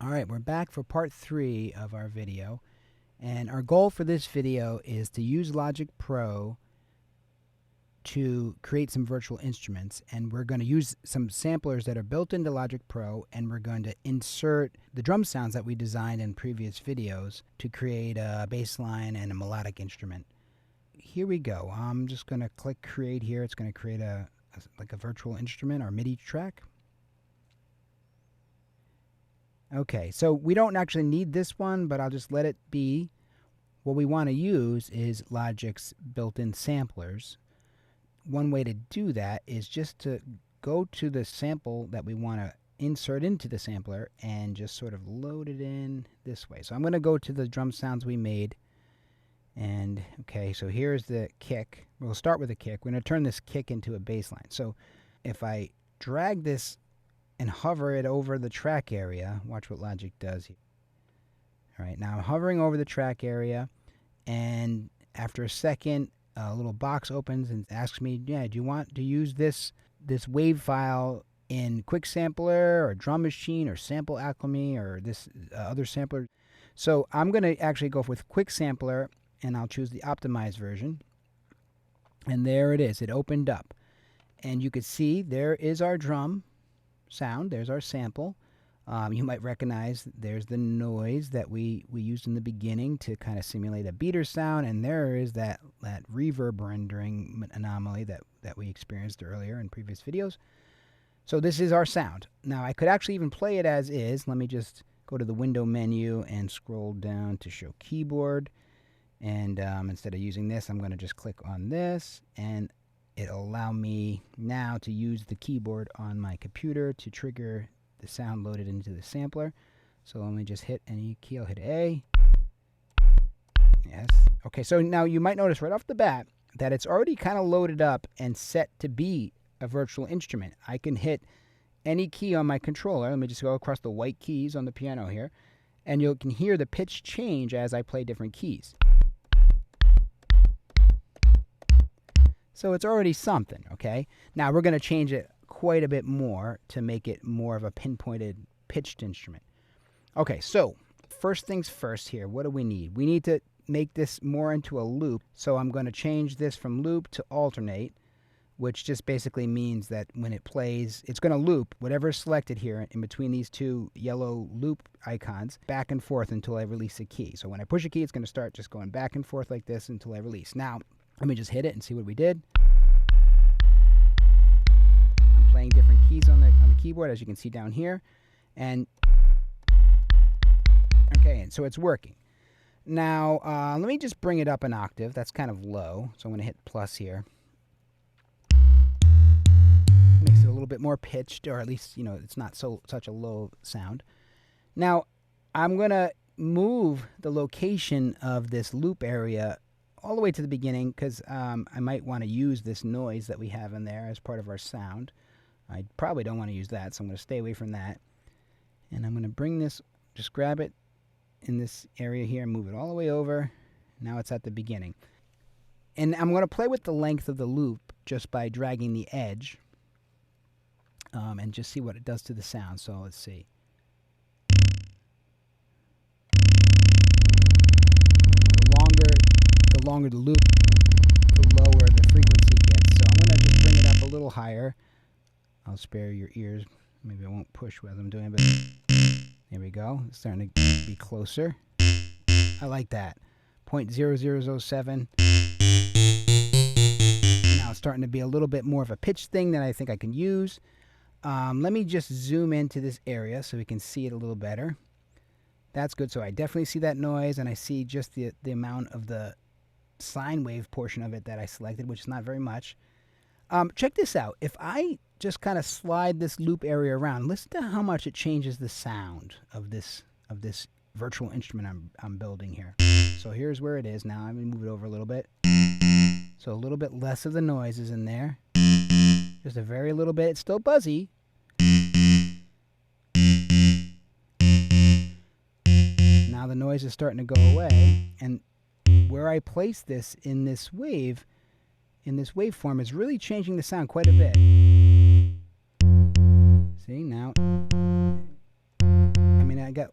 Alright, we're back for part 3 of our video, and our goal for this video is to use Logic Pro to create some virtual instruments, and we're going to use some samplers that are built into Logic Pro, and we're going to insert the drum sounds that we designed in previous videos to create a bass line and a melodic instrument. Here we go. I'm just going to click create here. It's going to create like a virtual instrument or MIDI track. Okay, so we don't actually need this one, but I'll just let it be. What we want to use is Logic's built-in samplers. One way to do that is just to go to the sample that we want to insert into the sampler and just sort of load it in this way. So I'm going to go to the drum sounds we made. And okay, so here's the kick. We'll start with a kick. We're going to turn this kick into a bass line. So if I drag this and hover it over the track area. Watch what Logic does here. All right, now I'm hovering over the track area, and after a second, a little box opens and asks me, yeah, do you want to use this wave file in Quick Sampler or Drum Machine or Sample Alchemy or this other sampler? So I'm going to actually go with Quick Sampler, and I'll choose the optimized version. And there it is. It opened up. And you can see there is our drum sound. There's our sample. You might recognize there's the noise that we used in the beginning to kind of simulate a beater sound, and there is that reverb rendering anomaly that we experienced earlier in previous videos. So this is our sound. Now I could actually even play it as is. Let me just go to the window menu and scroll down to show keyboard, and instead of using this, I'm going to just click on this, and it'll allow me now to use the keyboard on my computer to trigger the sound loaded into the sampler. So let me just hit any key. I'll hit A. Yes. Okay, so now you might notice right off the bat that it's already kind of loaded up and set to be a virtual instrument. I can hit any key on my controller. Let me just go across the white keys on the piano here, and you can hear the pitch change as I play different keys. So it's already something, okay? Now we're going to change it quite a bit more to make it more of a pinpointed, pitched instrument. Okay, so first things first here, what do we need? We need to make this more into a loop. So I'm going to change this from loop to alternate, which just basically means that when it plays, it's going to loop whatever's selected here in between these two yellow loop icons back and forth until I release a key. So when I push a key, it's going to start just going back and forth like this until I release. Now, let me just hit it and see what we did. I'm playing different keys on the keyboard, as you can see down here. And okay, and so it's working. Now, let me just bring it up an octave. That's kind of low, so I'm going to hit plus here. Makes it a little bit more pitched, or at least, you know, it's not such a low sound. Now, I'm going to move the location of this loop area all the way to the beginning, because I might want to use this noise that we have in there as part of our sound. I probably don't want to use that, so I'm going to stay away from that. And I'm going to bring this, just grab it in this area here and move it all the way over. Now it's at the beginning. And I'm going to play with the length of the loop just by dragging the edge and just see what it does to the sound. So let's see. The longer the loop, the lower the frequency gets. So I'm going to just bring it up a little higher. I'll spare your ears. Maybe I won't push what I'm doing, but there we go. It's starting to be closer. I like that. 0.0007. Now it's starting to be a little bit more of a pitch thing that I think I can use. Let me just zoom into this area so we can see it a little better. That's good. So I definitely see that noise, and I see just the amount of the sine wave portion of it that I selected, which is not very much. Check this out. If I just kind of slide this loop area around, listen to how much it changes the sound of this virtual instrument I'm building here. So here's where it is now. I'm going to move it over a little bit. So a little bit less of the noise is in there. Just a very little bit. It's still buzzy. Now the noise is starting to go away, and where I place this in this wave, in this waveform, is really changing the sound quite a bit. See, now, I mean, I got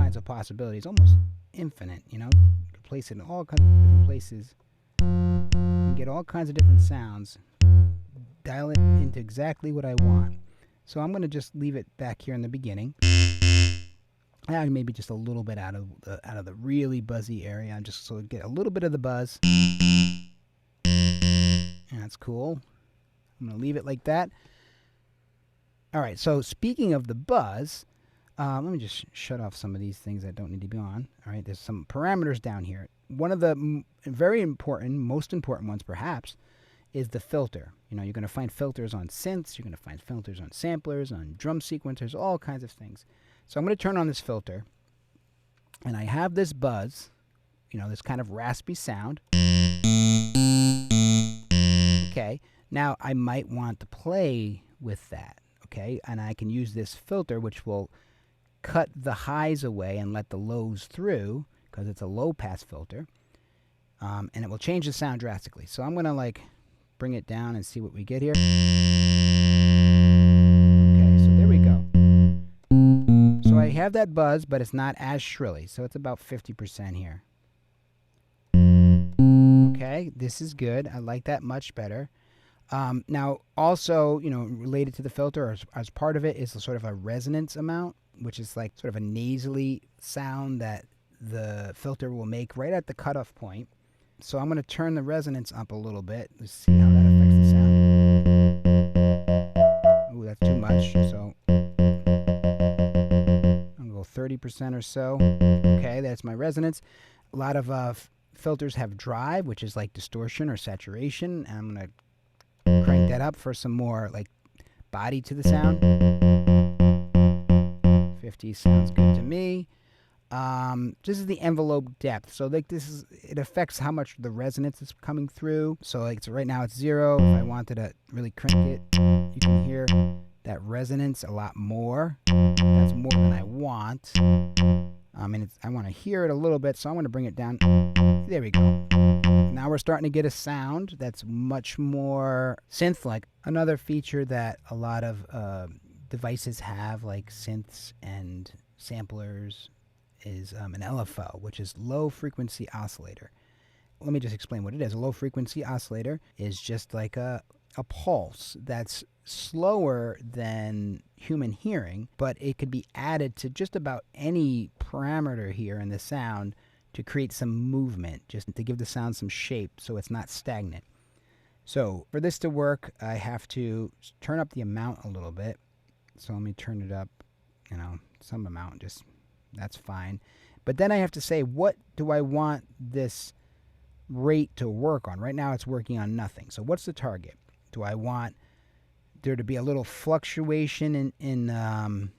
kinds of possibilities, almost infinite, you know. You can place it in all kinds of different places and get all kinds of different sounds. Dial it into exactly what I want. So I'm going to just leave it back here in the beginning. Maybe just a little bit out of the really buzzy area, just so I get a little bit of the buzz. And that's cool. I'm going to leave it like that. All right, so speaking of the buzz, let me just shut off some of these things that don't need to be on. All right, there's some parameters down here. One of the very important, most important ones perhaps, is the filter. You know, you're going to find filters on synths, you're going to find filters on samplers, on drum sequencers, all kinds of things. So I'm going to turn on this filter, and I have this buzz, you know, this kind of raspy sound. Okay, now I might want to play with that, okay? And I can use this filter, which will cut the highs away and let the lows through, because it's a low-pass filter, and it will change the sound drastically. So I'm going to, like, bring it down and see what we get here. Okay, so there we go. So I have that buzz, but it's not as shrilly, so it's about 50% here. Okay, this is good. I like that much better. Now, also, you know, related to the filter, as part of it, is a sort of a resonance amount, which is like sort of a nasally sound that the filter will make right at the cutoff point. So I'm going to turn the resonance up a little bit. Let's see how that affects the sound. Ooh, that's too much. So I'm going to go 30% or so. Okay, that's my resonance. A lot of filters have drive, which is like distortion or saturation. And I'm going to crank that up for some more like body to the sound. 50 sounds good to me. This is the envelope depth. So like it affects how much the resonance is coming through. So like right now it's 0. If I wanted to really crank it, you can hear that resonance a lot more. That's more than I want. And I want to hear it a little bit, so I'm going to bring it down. There we go. Now we're starting to get a sound that's much more synth-like. Another feature that a lot of devices have, like synths and samplers, is an LFO, which is low frequency oscillator. Let me just explain what it is. A low frequency oscillator is just like a pulse that's slower than human hearing, but it could be added to just about any parameter here in the sound to create some movement, just to give the sound some shape so it's not stagnant. So for this to work, I have to turn up the amount a little bit. So let me turn it up, you know, some amount, just that's fine. But then I have to say, what do I want this rate to work on? Right now it's working on nothing. So what's the target? Do I want there to be a little fluctuation in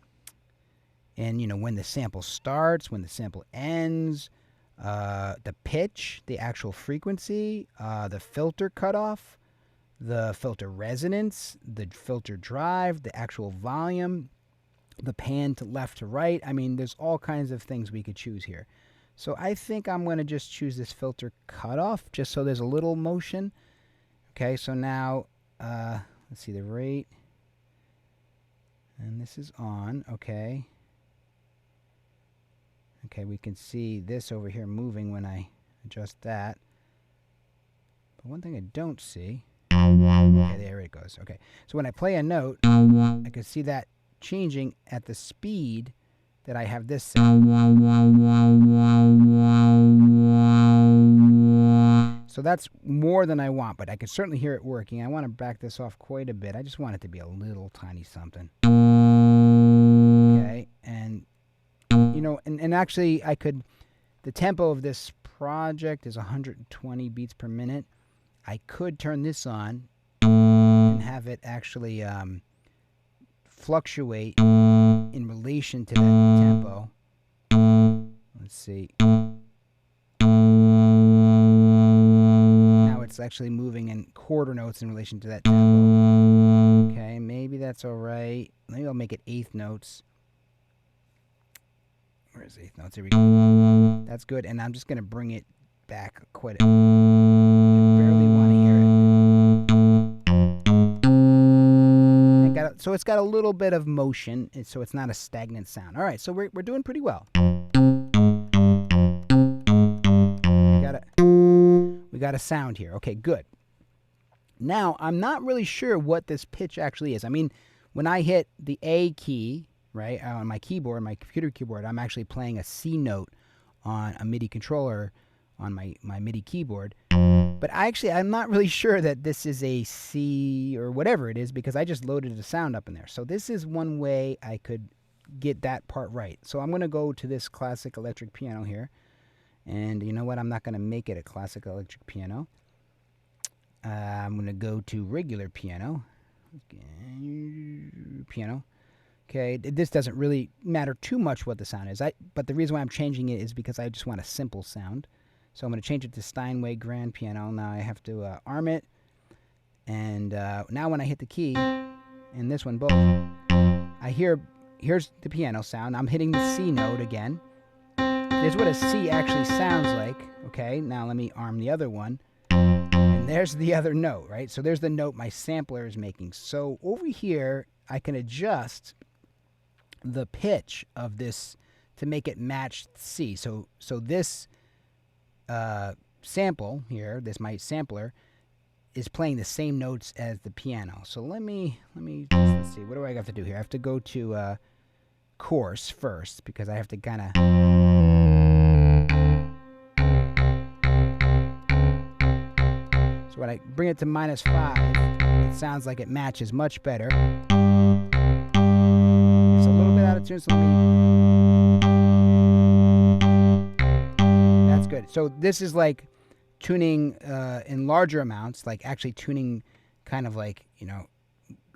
you know, when the sample starts, when the sample ends, the pitch, the actual frequency, the filter cutoff, the filter resonance, the filter drive, the actual volume, the pan to left to right. I mean, there's all kinds of things we could choose here. So I think I'm going to just choose this filter cutoff just so there's a little motion. Okay, so now let's see the rate. And this is on, okay. Okay, we can see this over here moving when I adjust that. But one thing I don't see, okay, there it goes. Okay, so when I play a note, I can see that changing at the speed that I have this set. So that's more than I want, but I can certainly hear it working. I want to back this off quite a bit. I just want it to be a little tiny something. Okay, and you know, and actually I could, the tempo of this project is 120 beats per minute. I could turn this on and have it actually fluctuate in relation to that tempo. Let's see. Now it's actually moving in quarter notes in relation to that tempo. Okay, maybe that's all right. Maybe I'll make it eighth notes. Where's eighth notes? Here we go. That's good. And I'm just going to bring it back quite a bit. I barely want to hear it. So it's got a little bit of motion, so it's not a stagnant sound. All right, so we're doing pretty well. got a sound here. Okay, good. Now, I'm not really sure what this pitch actually is. I mean, when I hit the A key, right, on my keyboard, my computer keyboard, I'm actually playing a C note on a MIDI controller on my MIDI keyboard. But I'm not really sure that this is a C or whatever it is because I just loaded a sound up in there. So this is one way I could get that part right. So I'm going to go to this classic electric piano here. And you know what? I'm not going to make it a classic electric piano. I'm going to go to regular piano. Piano. Okay, this doesn't really matter too much what the sound is. But the reason why I'm changing it is because I just want a simple sound. So I'm going to change it to Steinway grand piano. Now I have to arm it. And now when I hit the key, and this one both, here's the piano sound. I'm hitting the C note again. There's what a C actually sounds like. Okay, now let me arm the other one. And there's the other note, right? So there's the note my sampler is making. So over here, I can adjust the pitch of this to make it match C. So this sample here, my sampler, is playing the same notes as the piano. So let's see, what do I have to do here? I have to go to coarse first because I have to kind of... So when I bring it to -5, it sounds like it matches much better. It's a little bit out of tune, so that's good. So this is like tuning in larger amounts, like actually tuning kind of like,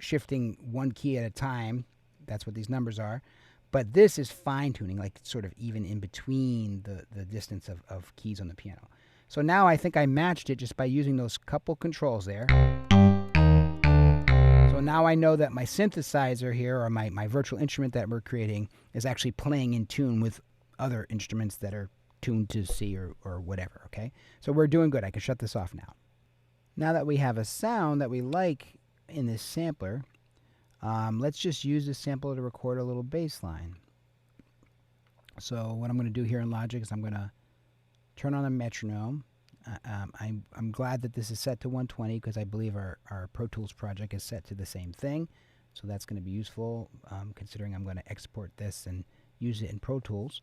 shifting one key at a time. That's what these numbers are. But this is fine tuning, like sort of even in between the distance of keys on the piano. So now I think I matched it just by using those couple controls there. So now I know that my synthesizer here, or my virtual instrument that we're creating, is actually playing in tune with other instruments that are tuned to C or whatever, okay? So we're doing good. I can shut this off now. Now that we have a sound that we like in this sampler, let's just use this sampler to record a little bass line. So what I'm going to do here in Logic is I'm going to turn on a metronome. I'm glad that this is set to 120 because I believe our Pro Tools project is set to the same thing. So that's going to be useful considering I'm going to export this and use it in Pro Tools.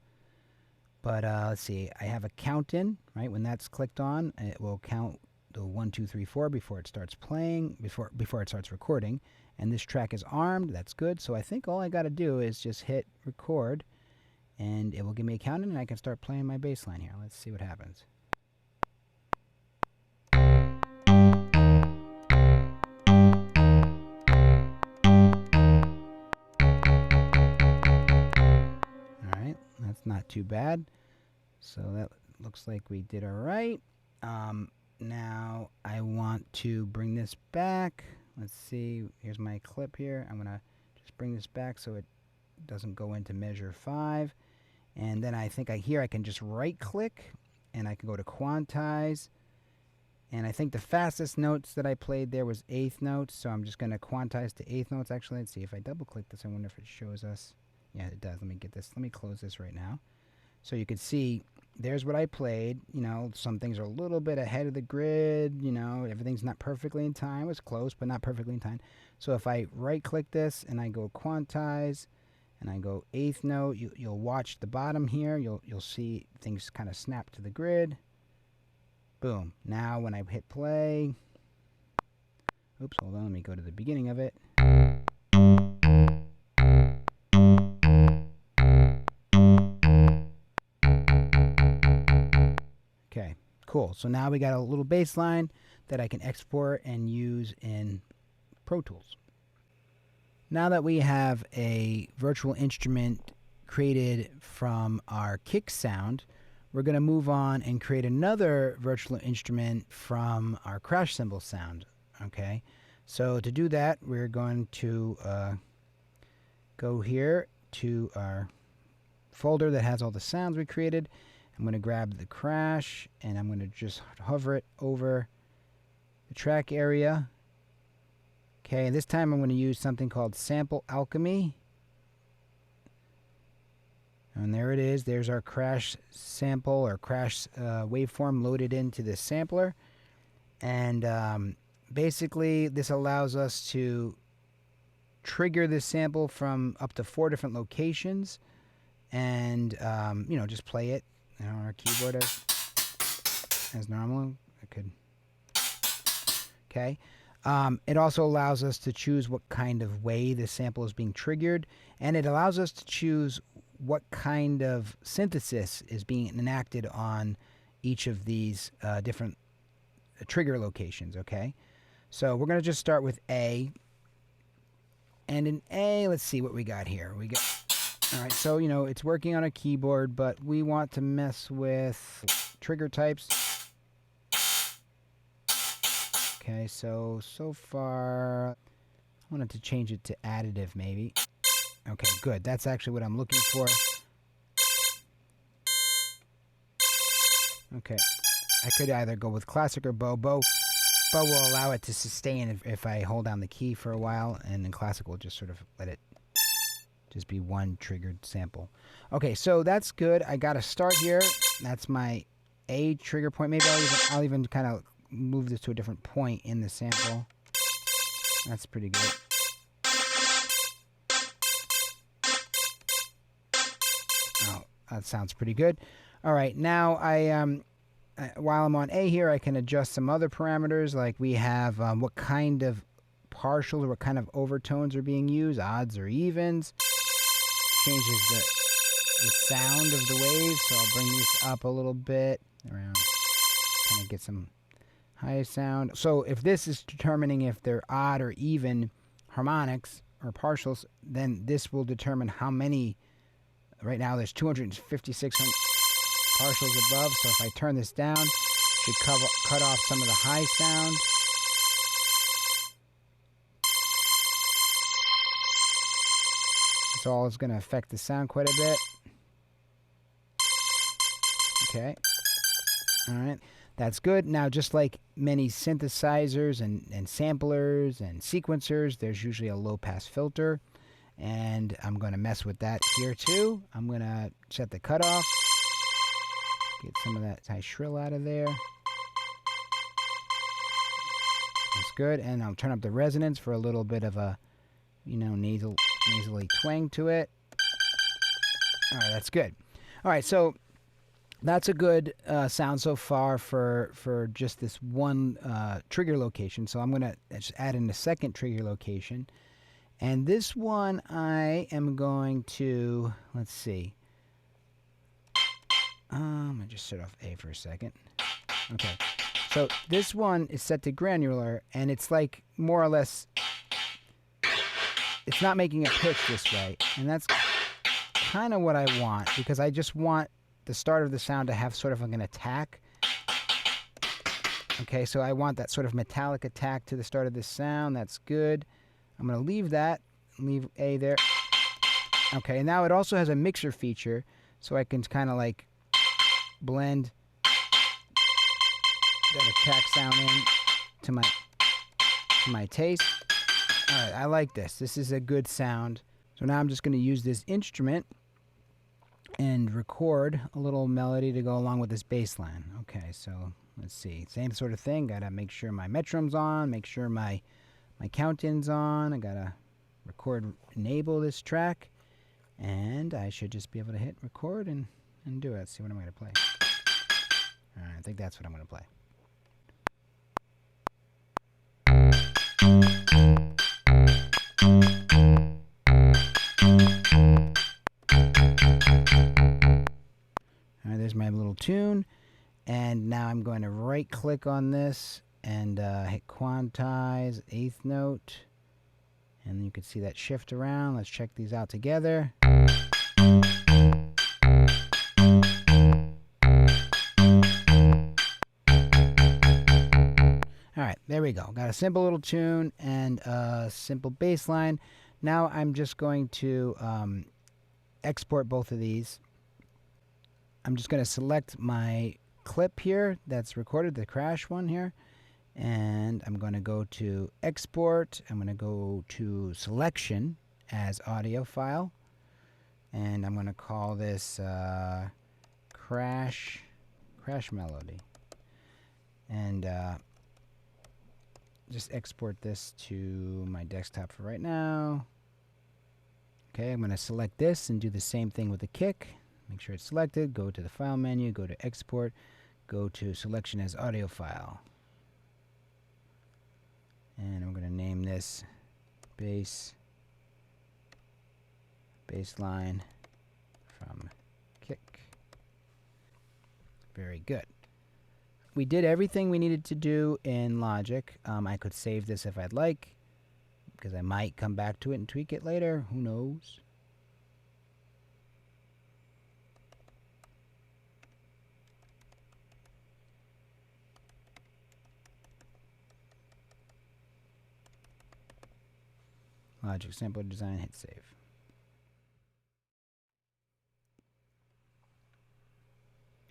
But let's see, I have a count in, right? When that's clicked on, it will count the 1, 2, 3, 4 before it starts playing, before it starts recording. And this track is armed. That's good. So I think all I got to do is just hit record, and it will give me a count in, and I can start playing my bass line here. Let's see what happens. All right, that's not too bad. So that looks like we did all right. Now I want to bring this back. Let's see. Here's my clip here. I'm going to just bring this back so it doesn't go into measure 5. And then I think here I can just right-click, and I can go to quantize. And I think the fastest notes that I played there was eighth notes, so I'm just going to quantize to eighth notes. Actually, let's see. If I double-click this, I wonder if it shows us. Yeah, it does. Let me get this. Let me close this right now. So you can see there's what I played. Some things are a little bit ahead of the grid. Everything's not perfectly in time. It was close, but not perfectly in time. So if I right-click this and I go quantize, and I go eighth note, you'll watch the bottom here. You'll see things kind of snap to the grid. Boom. Now when I hit play, oops, hold on, let me go to the beginning of it. Okay, cool. So now we got a little bass line that I can export and use in Pro Tools. Now that we have a virtual instrument created from our kick sound, we're going to move on and create another virtual instrument from our crash cymbal sound. Okay, so to do that, we're going to go here to our folder that has all the sounds we created. I'm going to grab the crash, and I'm going to just hover it over the track area. Okay, and this time I'm going to use something called Sample Alchemy. And there it is. There's our crash sample or crash waveform loaded into this sampler. And basically, this allows us to trigger this sample from up to 4 different locations, and just play it on our keyboard as normal. I could. Okay. It also allows us to choose what kind of way the sample is being triggered, and it allows us to choose what kind of synthesis is being enacted on each of these different trigger locations. Okay, so we're going to just start with A, and in A, let's see what we got here. We got, all right, so it's working on a keyboard, but we want to mess with trigger types. Okay, so far, I wanted to change it to additive maybe. Okay, good. That's actually what I'm looking for. Okay, I could either go with classic or bow. Bow will allow it to sustain if I hold down the key for a while, and then classic will just sort of let it just be one triggered sample. Okay, so that's good. I got to start here. That's my A trigger point. Maybe I'll even kind of move this to a different point in the sample. That's pretty good. Oh, that sounds pretty good. All right, now while I'm on A here, I can adjust some other parameters, like we have what kind of partials or what kind of overtones are being used, odds or evens. Changes the sound of the waves, so I'll bring these up a little bit around, kind of get some high sound. So if this is determining if they're odd or even harmonics or partials, then this will determine how many. Right now there's 256 partials above, so if I turn this down, it should cut off some of the high sound. It's all is going to affect the sound quite a bit. Okay. All right. That's good. Now, just like many synthesizers and samplers and sequencers, there's usually a low-pass filter. And I'm going to mess with that here too. I'm going to set the cutoff. Get some of that high shrill out of there. That's good. And I'll turn up the resonance for a little bit of a, nasally twang to it. All right, that's good. All right, so that's a good sound so far for just this one trigger location. So I'm going to just add in a second trigger location. And this one I am going to, let's see. I'm going to just set off A for a second. Okay. So this one is set to granular, and it's like more or less, it's not making a pitch this way. And that's kind of what I want, because I just want the start of the sound to have sort of like an attack. Okay, so I want that sort of metallic attack to the start of this sound. That's good. I'm going to leave that, leave A there. Okay, and now it also has a mixer feature, so I can kind of like blend that attack sound in to my taste. All right, I like this. This is a good sound. So now I'm just going to use this instrument and record a little melody to go along with this bass line. Okay, so let's see. Same sort of thing. Got to make sure my metronome's on, make sure my count-in's on. I got to enable this track, and I should just be able to hit record and do it. Let's see what I'm going to play. All right, I think that's what I'm going to play. All right, there's my little tune, and now I'm going to right-click on this and hit quantize, eighth note, and you can see that shift around. Let's check these out together. All right, there we go. Got a simple little tune and a simple bass line. Now I'm just going to export both of these. I'm just going to select my clip here that's recorded, the crash one here, and I'm going to go to export. I'm going to go to selection as audio file, and I'm going to call this crash melody. And just export this to my desktop for right now. Okay, I'm going to select this and do the same thing with the kick. Make sure it's selected. Go to the File menu, go to Export, go to Selection as Audio File. And I'm going to name this baseline from kick. Very good. We did everything we needed to do in Logic. I could save this if I'd like, because I might come back to it and tweak it later. Who knows? Logic Sampler Design, hit save.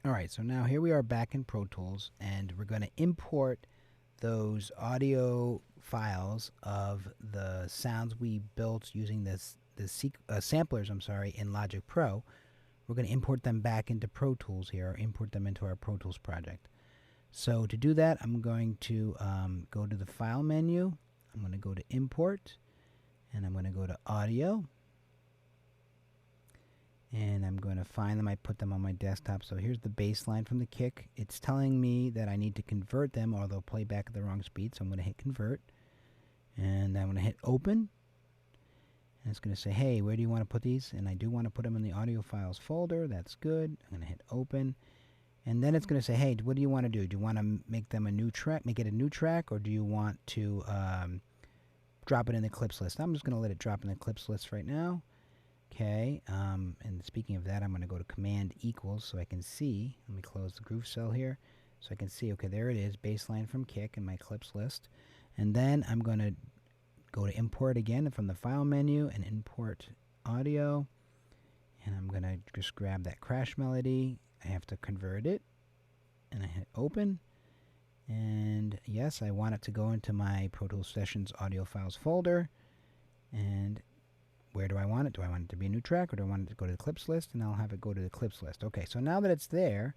Alright, so now here we are back in Pro Tools, and we're going to import those audio files of the sounds we built using samplers, in Logic Pro. We're going to import them back into Pro Tools here, or import them into our Pro Tools project. So to do that, I'm going to go to the File menu. I'm going to go to Import, and I'm going to go to Audio. And I'm going to find them. I put them on my desktop. So here's the baseline from the kick. It's telling me that I need to convert them, or they'll play back at the wrong speed. So I'm going to hit Convert. And I'm going to hit Open. And it's going to say, hey, where do you want to put these? And I do want to put them in the audio files folder. That's good. I'm going to hit Open. And then it's going to say, hey, what do you want to do? Do you want to make them a new track, make it a new track, or do you want to drop it in the clips list? I'm just going to let it drop in the clips list right now. Okay, and speaking of that, I'm going to go to Command equals so I can see. Let me close the groove cell here so I can see. Okay, there it is, baseline from kick in my clips list. And then I'm going to go to Import again from the File menu and Import Audio. And I'm going to just grab that crash melody. I have to convert it. And I hit Open. And yes, I want it to go into my Pro Tools Sessions audio files folder. And where do I want it? Do I want it to be a new track, or do I want it to go to the clips list? And I'll have it go to the clips list. Okay, so now that it's there,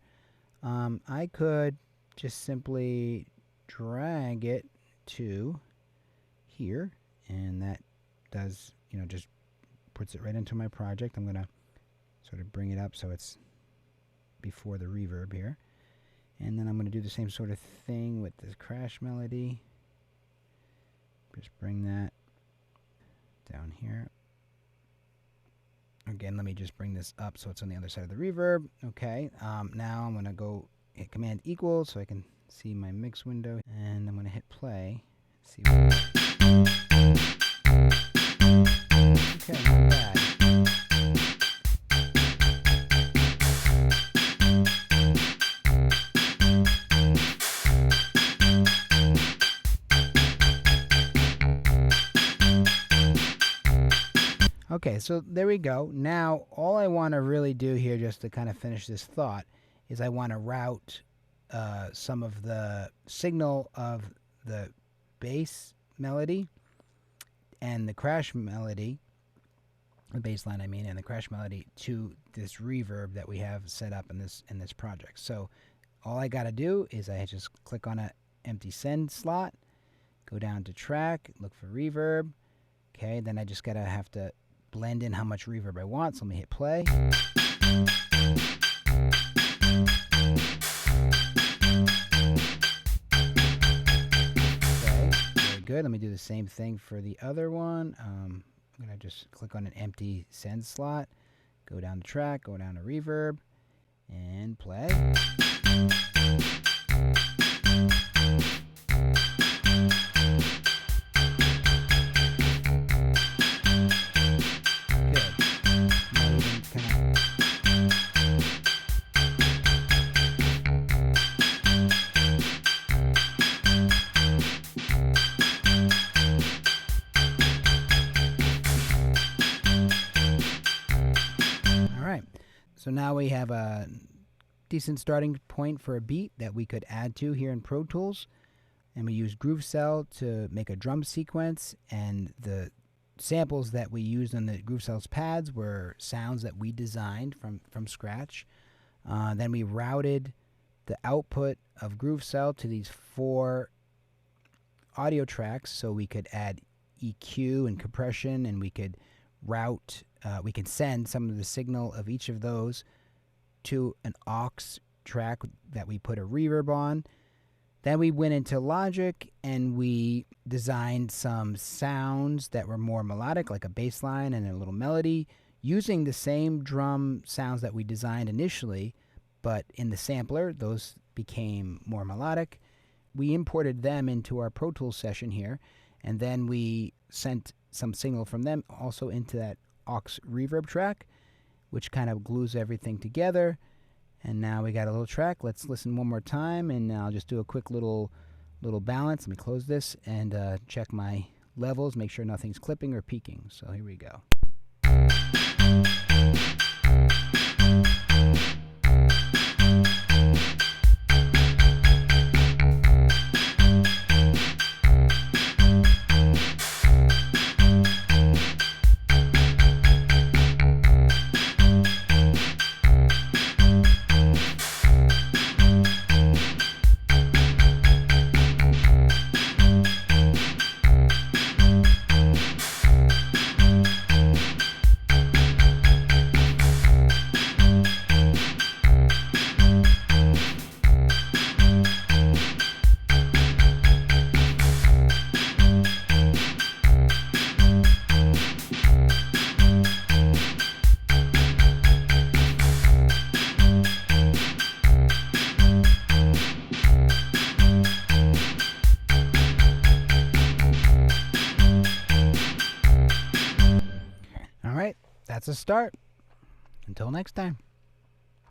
I could just simply drag it to here, and that does, just puts it right into my project. I'm going to sort of bring it up so it's before the reverb here. And then I'm going to do the same sort of thing with this crash melody. Just bring that down here. Again, let me just bring this up so it's on the other side of the reverb. Okay, now I'm going to go hit Command equals so I can see my mix window. And I'm going to hit play. See okay, not bad. Okay, so there we go. Now, all I want to really do here, just to kind of finish this thought, is I want to route some of the signal of the bass melody and the crash melody, the bass line I mean, and the crash melody to this reverb that we have set up in this project. So all I got to do is I just click on an empty send slot, go down to track, look for reverb. Okay, then I just have to blend in how much reverb I want. So let me hit play. Okay, very good. Let me do the same thing for the other one. I'm going to just click on an empty send slot, go down to track, go down to reverb, and play. So now we have a decent starting point for a beat that we could add to here in Pro Tools. And we use Groove Cell to make a drum sequence, and the samples that we used on the Groove Cell's pads were sounds that we designed from scratch. Then we routed the output of Groove Cell to these 4 audio tracks, so we could add EQ and compression, and we could route, we can send some of the signal of each of those to an aux track that we put a reverb on. Then we went into Logic and we designed some sounds that were more melodic, like a bass line and a little melody, using the same drum sounds that we designed initially, but in the sampler, those became more melodic. We imported them into our Pro Tools session here, and then we sent some signal from them also into that aux reverb track, which kind of glues everything together. And now we got a little track. Let's listen one more time, and I'll just do a quick little balance. Let me close this and check my levels, make sure nothing's clipping or peaking. So here we go. All right, that's a start. Until next time.